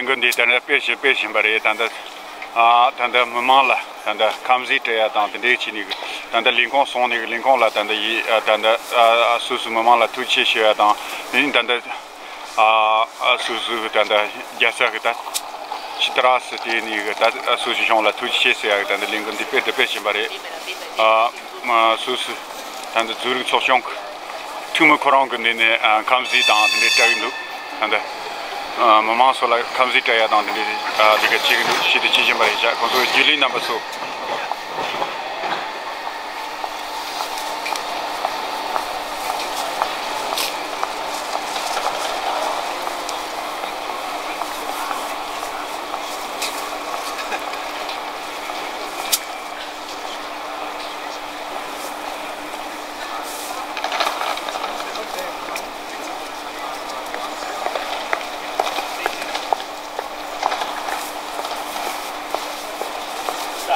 lingundi tanda peshin bare tanda mamala tanda kamzi te tanda dechini tanda lingon soni lingon la tanda susu mamala tuchi she tanda susu tanda jasa ta chitras ti ni ta association la tuchi she tanda lingundi peshin bare susu tanda zurg choshonk tumu korang ne kamzi dan ne tagnu tanda maman sola kamzi taya dan ne diga chigen shidi chijin bare ja ko jili number so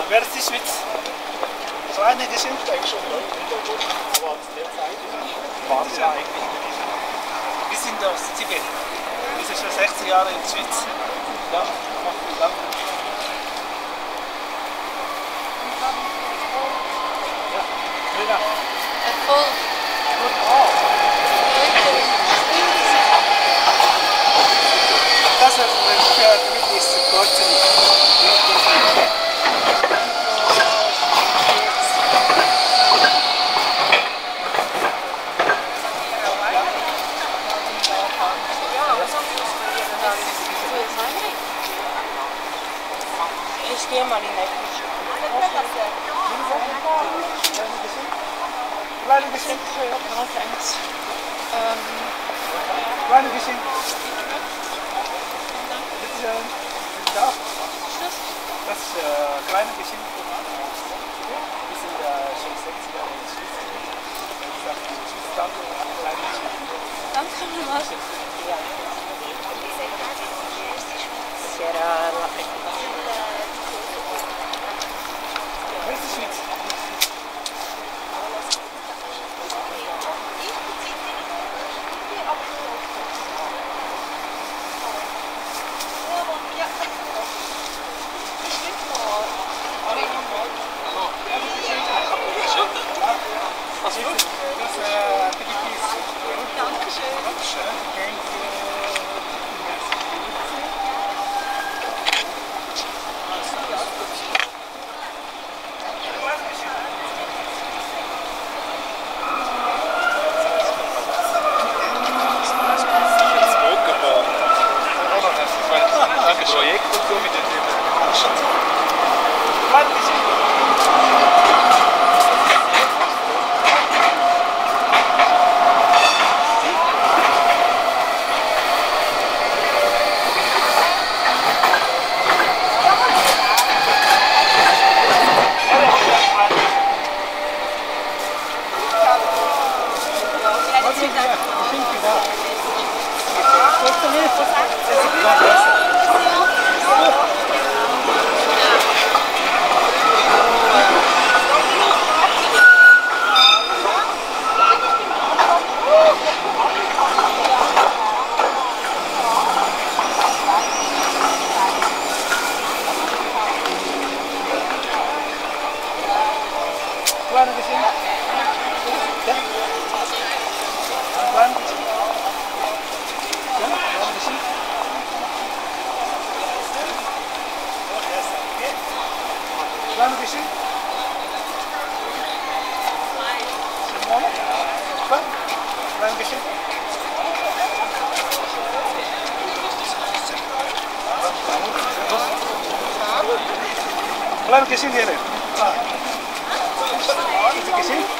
Merci Schwitz. So einige sind eigentlich schon Leute Hintergrund, aber zu der Zeit waren sie ja eigentlich gewesen. Wir sind aus Tibet. Wir sind schon 16 Jahre in der Schweiz. Ja, macht viel lang. Ja, Lena. Voll. Das ist wirklich supporten. Ich gehe mal in der Küche. Kleine Geschenk. Kleine Geschenk. Bitte da. Das ist kleine Geschenk. Wir sind schon 6 Jahre in Schweiz. Ich sage Tschüss, danke. Kleine Geschenk. Danke vielmals. Wo ist die Schweiz? Projekt und so mit den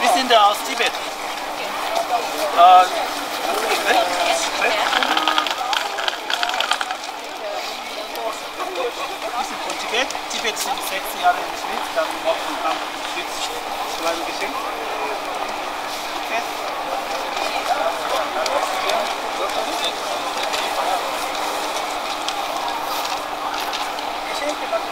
Wir sind aus Tibet. Wir sind von Tibet. Tibet sind 16 Jahre in der Schweiz, dann macht man dann Schweiz kleine Geschenk. Okay. Geschenke, dann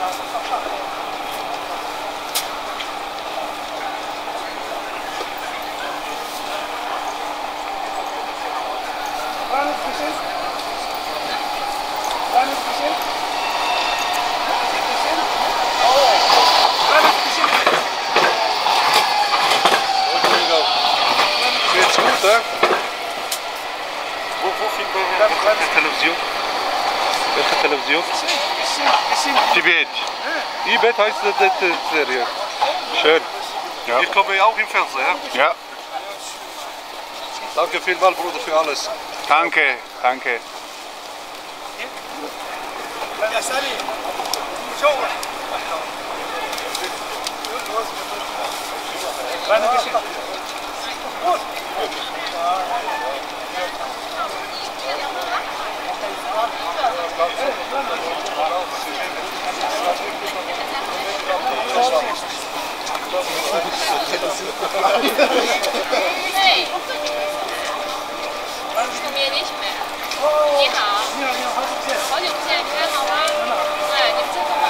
Kleines Geschenk. Television. Welche Television? Tibet. Tibet heißt das Serie. Schön. Ja. Ich komme auch im Fernsehen. Ja? Ja, Danke vielmals, Bruder, für alles. danke, danke. Kleine Geschichte. Hey. 怎么也得没？你好。好久不见，你还好吗？哎，你们在干嘛？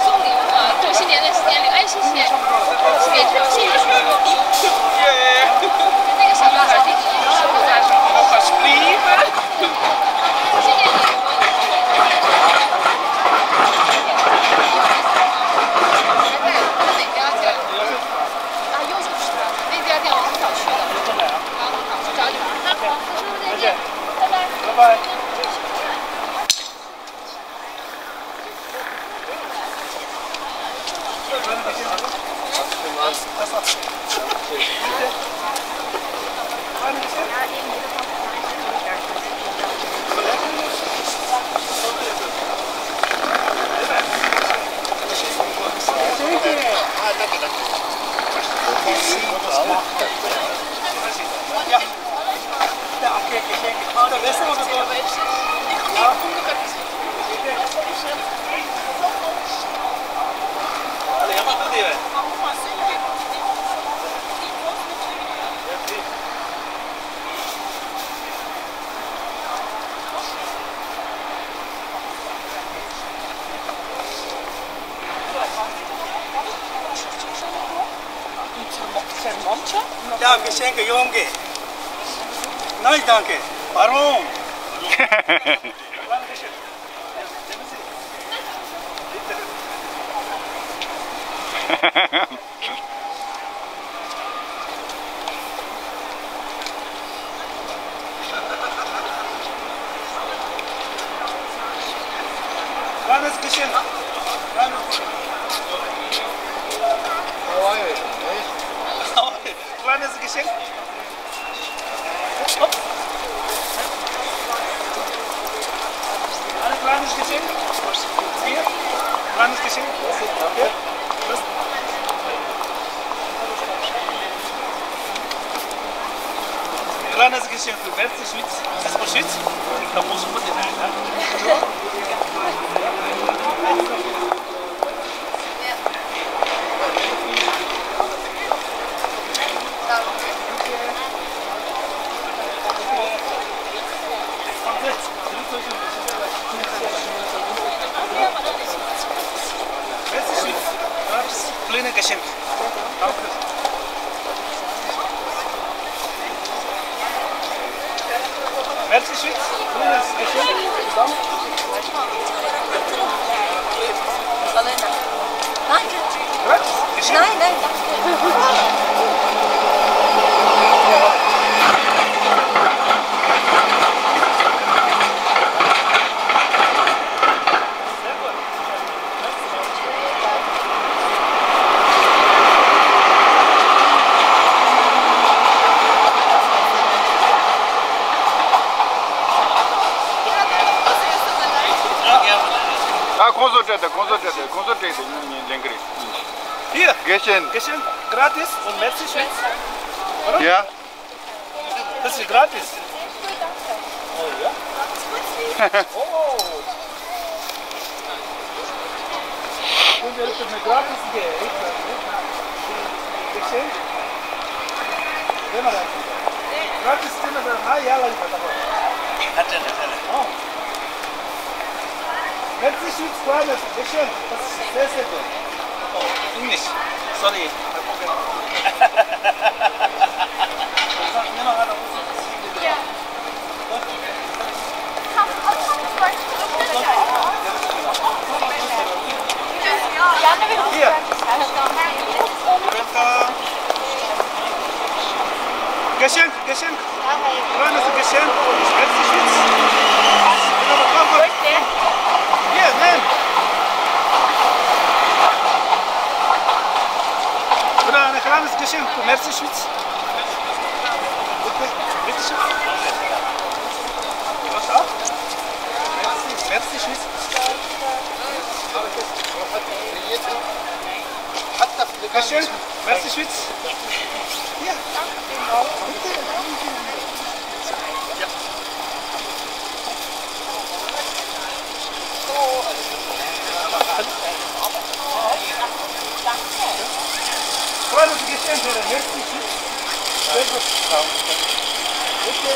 送礼物啊！对，新年的新年礼物，哎，谢谢。新年礼物，谢谢叔叔。那个小哥小弟弟，手不咋手。新年礼物。拜。Ja, Geschenke, Junge. Nein, danke. Warum? Kleines Geschenk. Kleines Geschenk. Hopp. Ein kleines Geschenk. Hier. Kleines Geschenk. Okay. Kleines Geschenk für Werte Schwitz. Das ist Schwitz. Da muss man den ein. Kleine Geschenk. Danke. Merci, Schwitz. Kleines Geschenk. Danke. Geschenk. Nein, nein, danke. Konzertate, längere. Hier. Geschenk. Geschenk. Gratis und Merci, Schwitz. Ja? Das ist gratis. Oh ja? Oh. Und wir haben gratis Geschenk. Gratis Zimmer, ja, oh. Merci, Schwitz, kleines Geschenk. Das ist sehr, sehr gut. Oh, Englisch. Sorry. Ja. Hier. Geschenk, Geschenk. Kleines Geschenk und Schweiz. Hier, nimm. Oder ein kleines Geschenk. Merci, Schweiz. Bitte, bitte schön. Was auch? Merci, Schweiz. Geschenk. Merci, Schweiz. Ja. Kleines Geschenk, merci, Schweiz. Sehr gut. Bitte.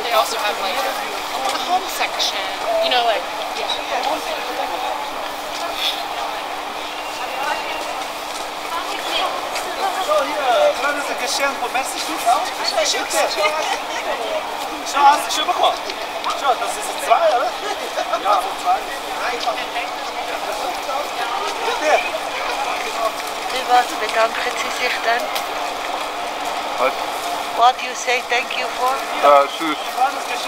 They also have like a home section, you know, like So, hier, kleines Geschenk von Merci, Schweiz. Schau, hast du schon bekommen? Schau, das ist 2, oder? Ja, 2. Bitte. Was bedanken Sie sich dann? What? What do you say thank you for? Sus,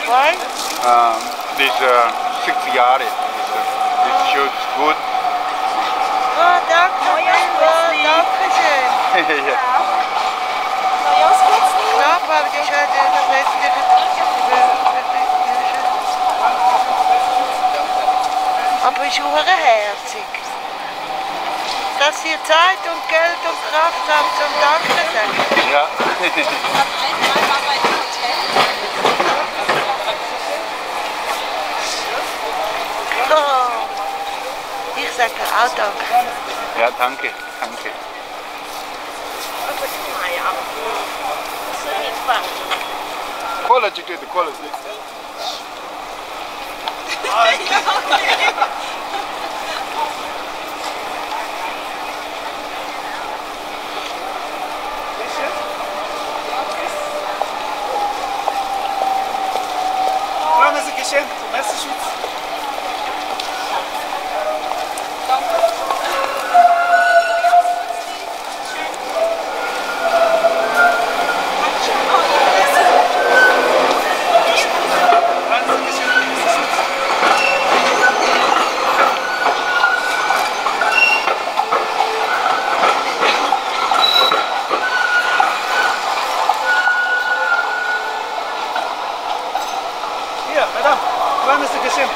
Why? this 60 Jahre. This shows good. Oh, danke, danke schön. Ja. Ja, aber die ist halt der westliche aber ist herzig. Dass ihr Zeit und Geld und Kraft habt zum Danken sagen. Ja. einmal war bei dem Hotel. Oh, ich sage auch danke. Ja, danke, danke. Cola, chiquito, cola. Kleines Geschenk von Merci, Schweiz. Hier, Madame, kleines Geschenk.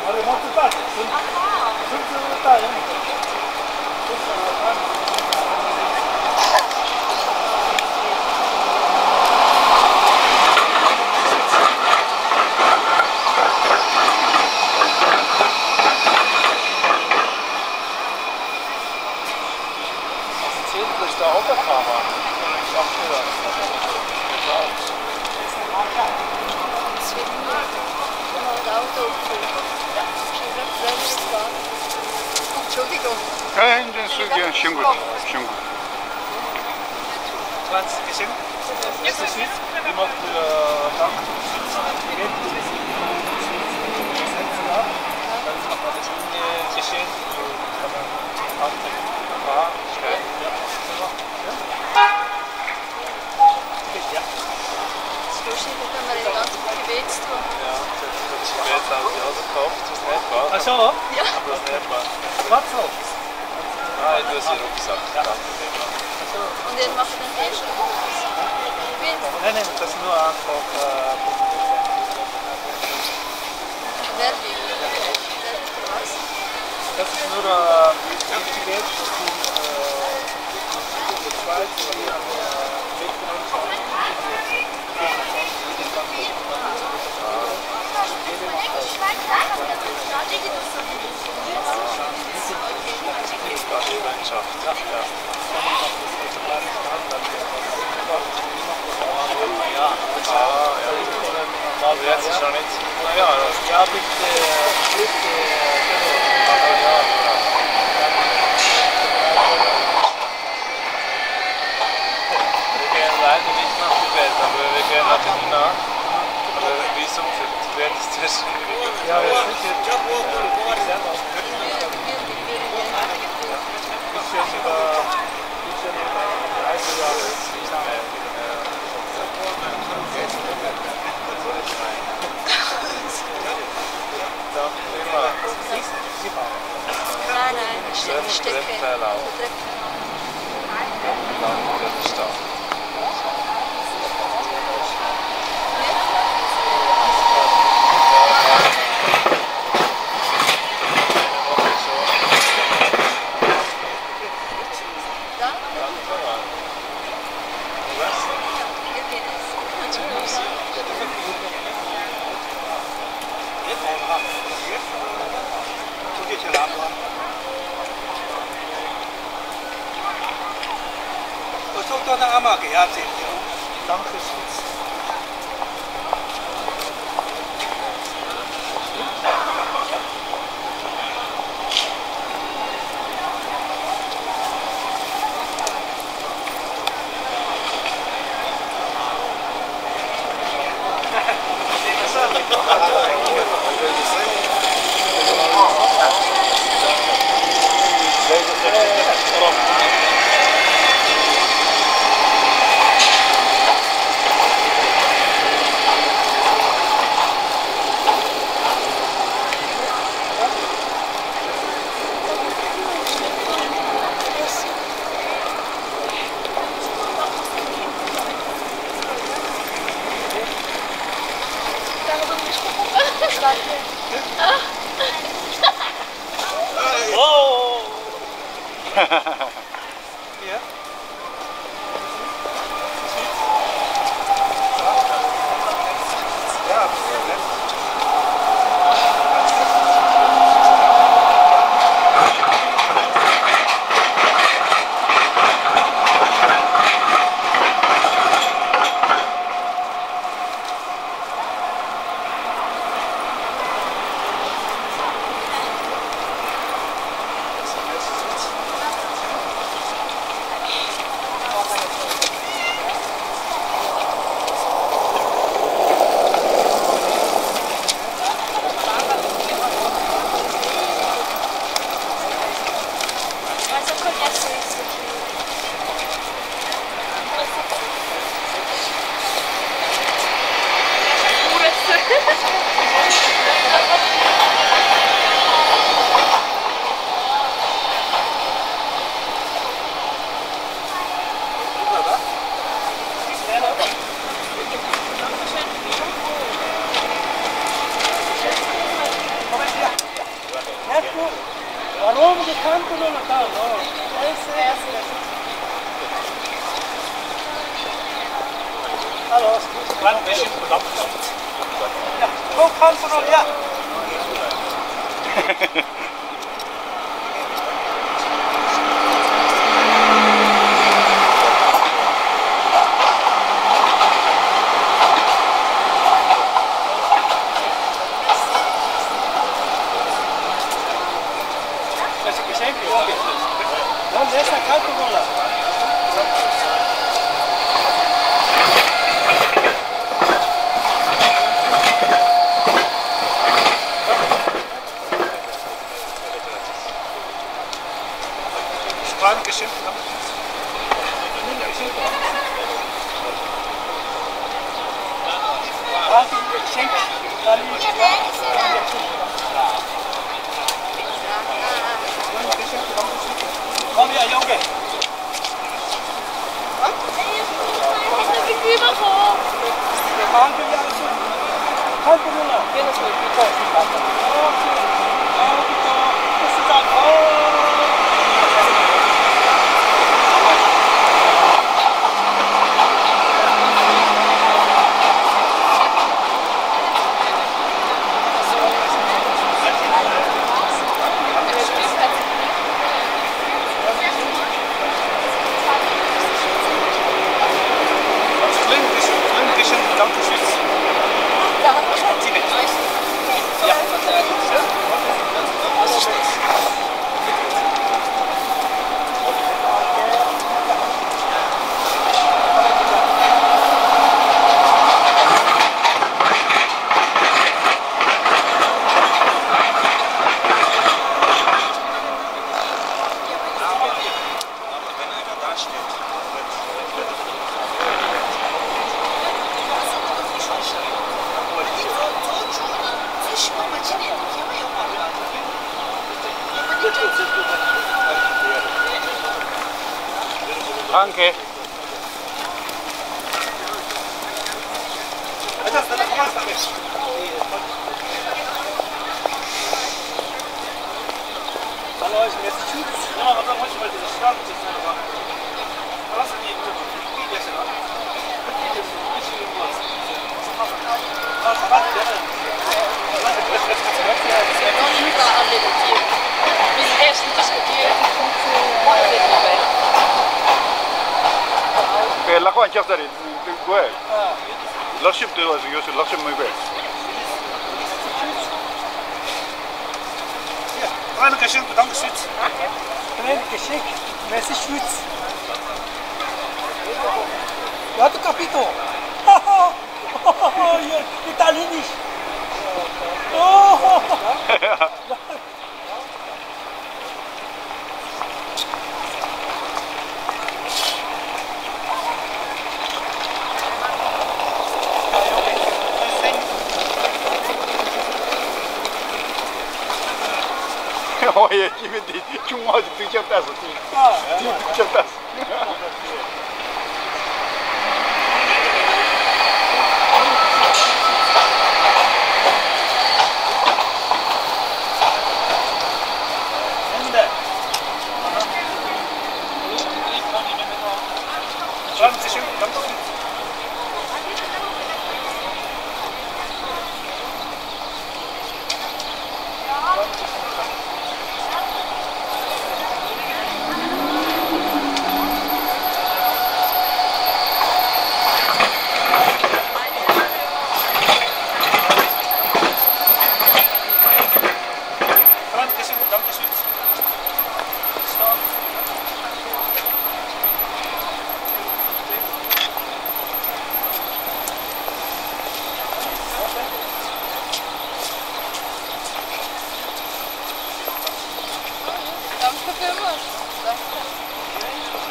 Aber ich muss das. 5 Tage. Das ist der Autofahrer. Entschuldigung. Kein, das ist ja schon gut. Schon gut. Kleines Geschenk. Merci, Schweiz. Die macht Dank. Geschenk. Gebetst tun. Ja, das Gebet haben sie auch gekauft, das ist nicht wahr. Ach so? Ja. Aber das ist nicht wahr. Was soll? Nein, du hast ihr Rucksack. Danke. Und den macht den Tisch. Nein, nein, das ist nur einfach Werbung. Werbung für was? das ist nur Gebet, das sind die Schweiz, die Gemeinschaft. Ja. Ja, jetzt ist noch nicht. Naja, Ja, bitte. Wir gehen leider nicht nach Tibet, aber wir gehen nach China. Visum für Tibet ist sehr schwierig. Ja, sicher. Bisschen über 30 Jahre. Nein, nein, ich stecke. Dreckteil auch. Lang der Stadt. Danke. Oh! Ja. Warum die Kante nur noch da? Hallo, wann bist du verdammt? Ja, wo kannst du noch? Ja. ¿Dónde es acá tu bola? Dankeschön. Kom hier, jongen. Wat? Ik wil maar gewoon. Gaan we jou zo? Gaan we nou? Ja, dat is goed. Ik kom. Dat is dat. Dankeschön. Danke. Lakwa chef dari gue. Lakship tu was yosu lakship muy be. Kleine Geschenk, danke Schwitz. Kleine Geschenk, merci Schwitz. Ja, du capito. Italienisch. Oh. Oh ja, ich bin die Chungwa die das. Die das.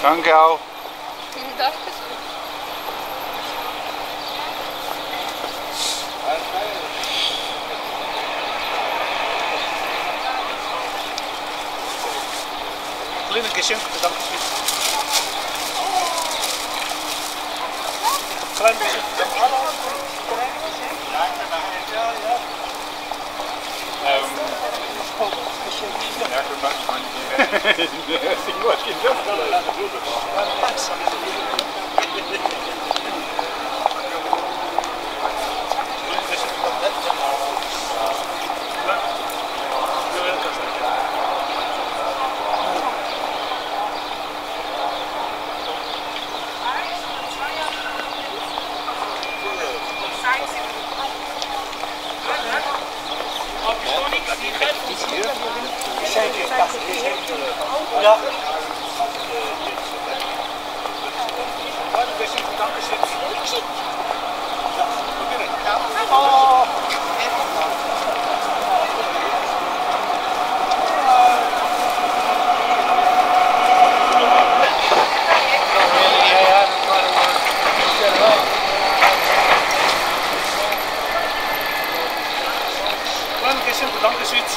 Danke auch. Danke. Kleine Geschenk, danke Schwitz. Kleine Geschenk, danke. Ja. Danke, Schwitz.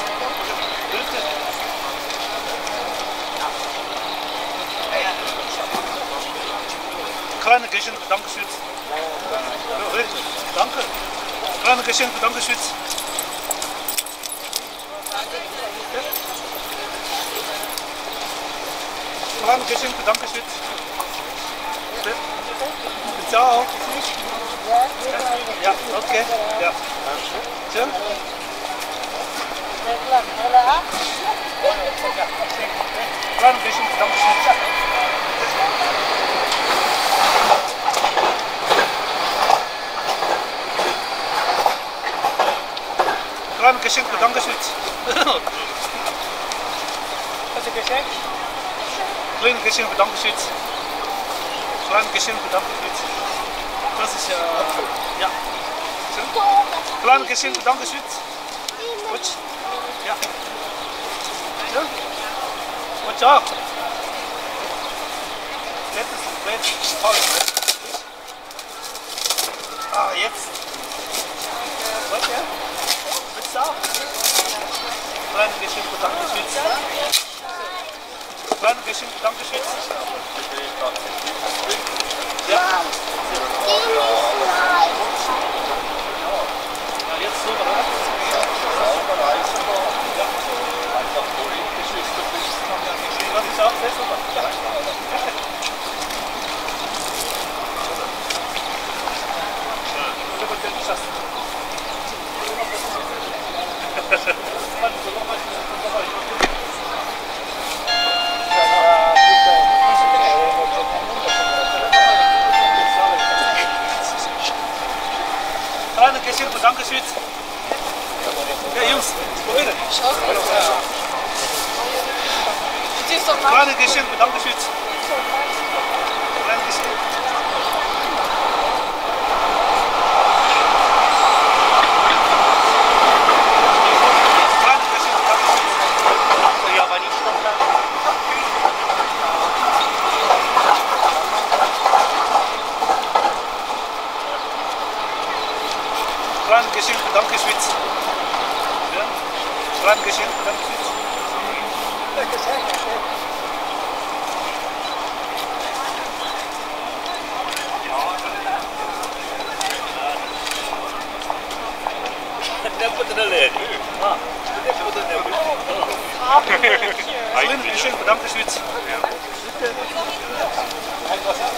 Kleine Geschenk, danke Schwitz. Danke. Kleine Geschenk, danke Schwitz. Kleine Geschenk, danke Schwitz. Ciao. Ja, okay. Ja. Schön. Kleine Geschenk, danke Schwitz. Kleine Geschenk, danke Schwitz. Was ist Geschenk? Kleine Geschenk, danke Schwitz. Kleine Geschenk, danke Schwitz. Das ist ja. Kleine Geschenk, danke Schwitz. Gut. Ja. Gut auch. Jetzt. Ah, jetzt. Was, ja? Willst du auch? Kleine Geschenk, danke Schwitz. Kleine Geschenk, danke schön. Ja. Ja, jetzt so bereit. Einfach politisch ist der Fisch. Das ist auch besser. Kleine Geschenk, danke schön. Ja, Jungs, probieren. Kleine Geschenk, danke schön. Kleine Geschenk. Kleine Geschenk, danke Schwitz. Ja? Kleine Geschenk, danke Schwitz. Kleine Geschenk, danke Schwitz.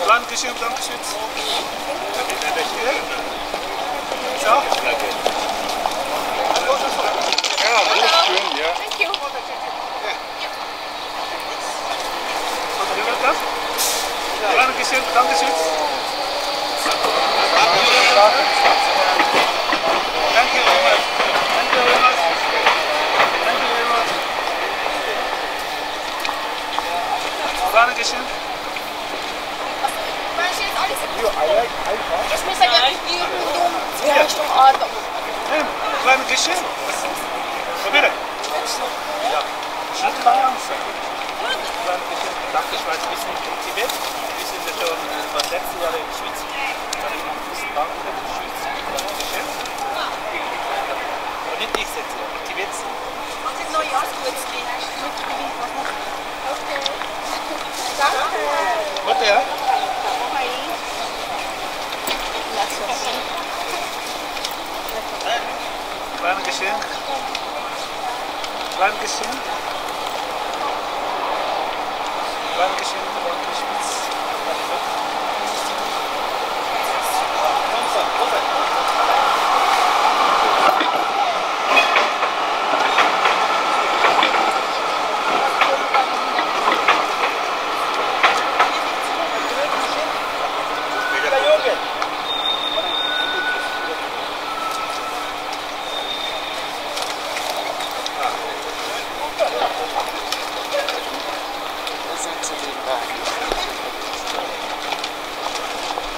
Kleine Geschenk, danke Schwitz. So. Ja, alles schön, ja. Thank you. Kleine Geschenk, danke schön. Thank you very much. Thank you very much. Thank you very much. Kleine Geschenk. Ich muss sagen, ich bin dumm. 2 Stunden Arbeit. Kleine Geschenk. Probieren. Ja. Schnitt bei uns. Kleine Geschenk. Danke, ich weiß, wir sind in Tibet. Wir sind ja schon fast 6 Jahre in der Schweiz. Dann ein bisschen Danke für die Schweiz. Kleine Geschenk. Aber nicht ich setze, in Tibet. Was ist Neujahrsgutzli? Okay. Danke. Warte, ja? Kleine Geschenk. Kleine Geschenk. Kleine Geschenk. Danke, Schwitz.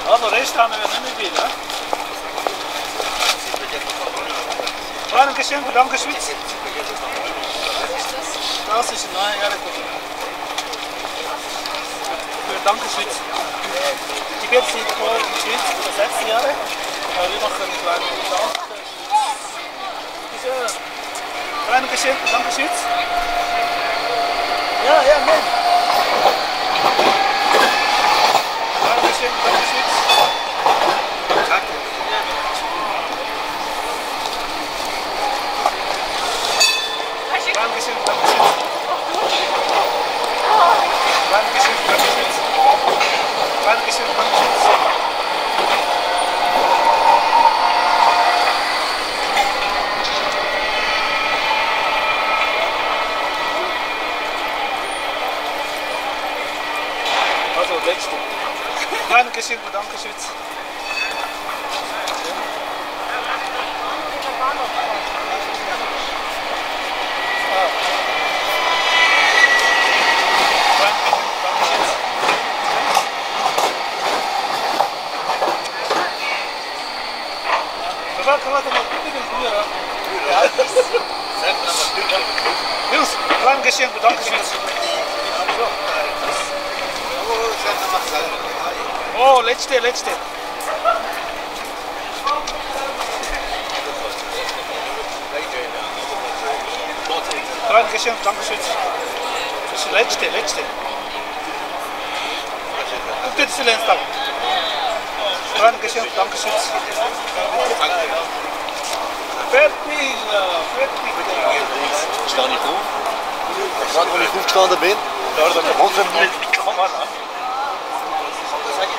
Also Rest haben wir nicht mehr wieder. Kleine Geschenk, danke Schwitz. Das ist ein neuer Jahresgruppe. Für Danke Schwitz. Die wird seit vor in der Schweiz über 6 Jahre. Aber wir machen eine kleine Danke. Kleine Geschenk, danke Schwitz. Ja, nein. Kleine Geschenk, danke Schwitz. Dankeschön, Dankeschön. Dankeschön, Dankeschön. Dankeschön, Dankeschön. Also, letzte. Dankeschön, Dankeschön. Jungs, klein Geschenk, danke schön. Oh, letzte. Klein Geschenk, danke schön. letzte. Guck dir das Lenz an. Kleine Geschenk, danke schön. Fertig. Ich stehe nicht auf. Gerade wo ich aufgestanden bin, da hat er den Hund nicht gekommen. Das ist ein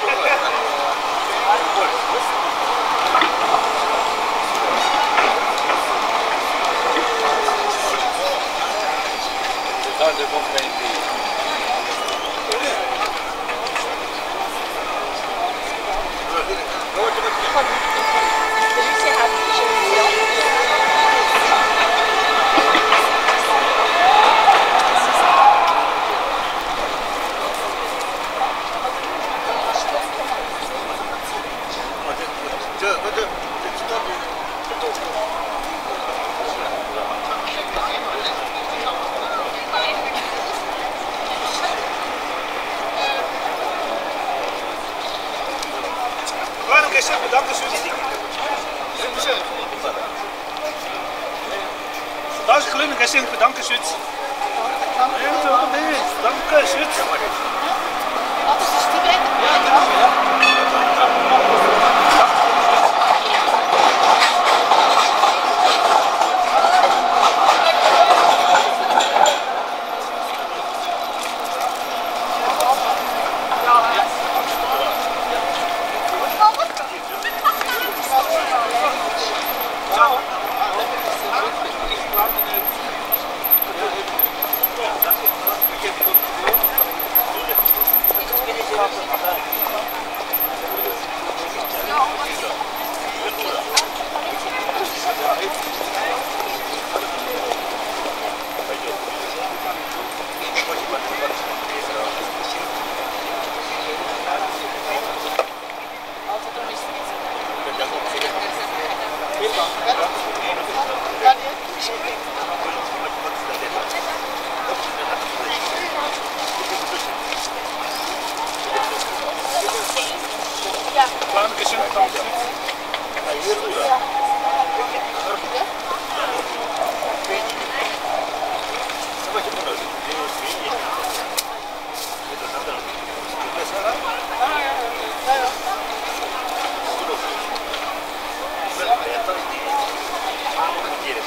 kleiner Geschenk für Dankeschön. Dankeschön. Das ist Tibet.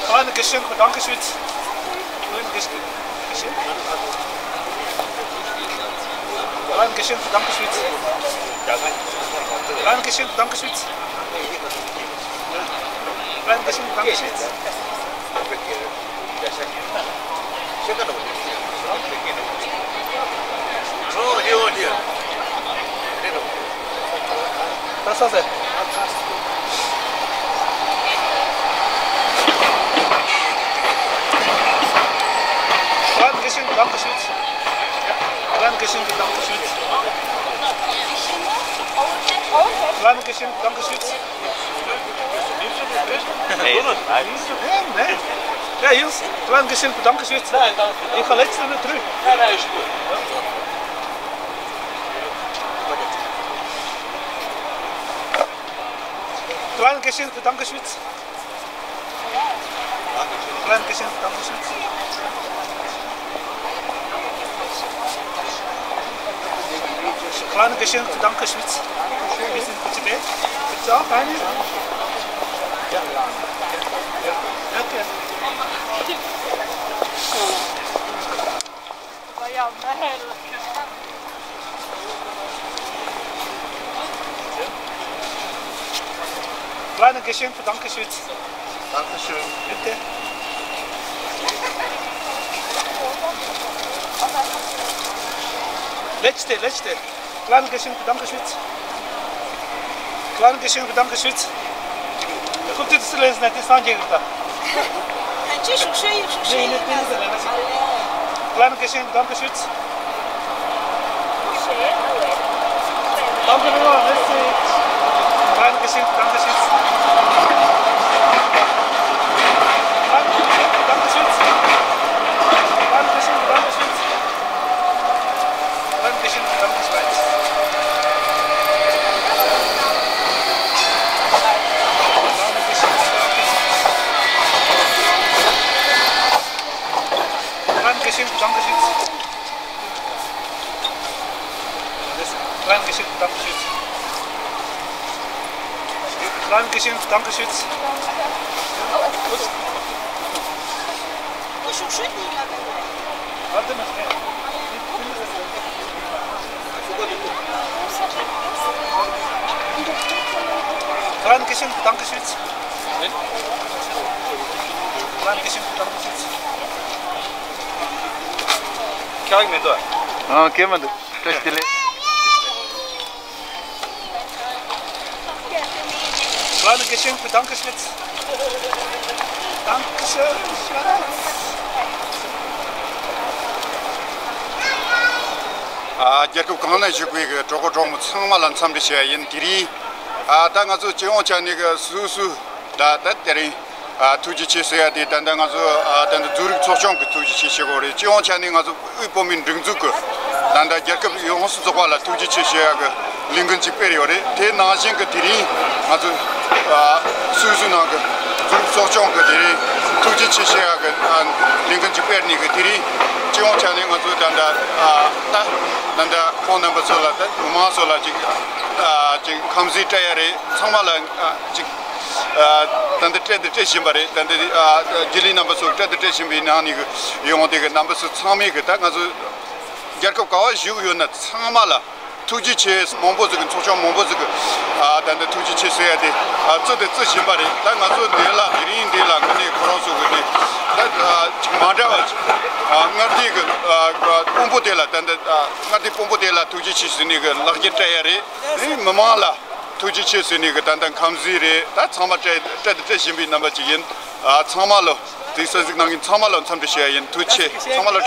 Kleine Geschenk, Dankeschön. Kleine Geschenk. Kleine Geschenk, Dankeschön. Kleine Geschenk, Dankeschön. Kleine Geschenk, Dankeschön. Das war's. Kleine Geschenk, Dankeschön. Kleine Geschenk, Dankeschön. Kleine Geschenk, Dankeschön. Nee. Ja, Jens, kleine Geschenk, Dankeschön. Ich ga letzte nicht terug. Nee, ist gut. Kleine Geschenk, Dankeschön. Kleine Geschenk, Dankeschön. Kleine Geschenk, Dankeschön. Wir sind gut Tibet. Willst du auch eine? Ja. Danke. Kleine Geschenk, Dankeschön. Dankeschön. Bitte. Letzte. Kleine Geschenk, Dankeschön. Kleine Geschenk, Dankeschön. Guck dir das lesen, das ist angegangen da. Kleine Geschenk, Dankeschön. Danke nochmal, merci. Kleine Geschenk, Dankeschön. Kleine Geschenk, Dankeschön. Kleine Geschenk, Dankeschön. Kleine Geschenk, Dankeschön. Kleine Geschenk, Dankeschön. Klein geschenk, Dankeschön. Warte mal. Klein geschenk, Dankeschön. Klein geschenk, Dankeschön. Kijk me door. Oké, maar dat is de Kleine Geschenk, Dankeschön. Dankeschön. Gerku Kana Shukwi, Toko Tom, Samalan Samdisha, in Tiri, Tangazu Chionchanik, Susu, that Teri, Tuji Chisia, the Tandangazu, and the Zurich Sochong, Tuji Chishigori, Chionchaning as Upomin Dungzuku, and the Jacob Yonsuala, Tuji Chisia, Lincoln Chiperiori, Ten Najing Tiri, as Susunaga, Zurich Sochong, Tuji Chisia, and Lincoln Chipernik, Tiri. Chiong Channing was done the phone number so that Masola comes it Samalang than the tradition, but then the Gilly numbers of tradition being you want to get numbers of Sami Jacob Kawas, you not Samala. Tuji chase, Mombozik and Social Mombozik, than the Tuji chase at so the Tushimbari, Tangazo de la Green de la Crosso with that Madavas, Nartig, Pumputella, than the Nati Pumputella, Tuji chase in Lagitari, Mamala, Tuji chase in Tantan Kamziri, that's how much tradition be number Jin, Samalo, this is in Samalo, some share in Tuchi, Samalo.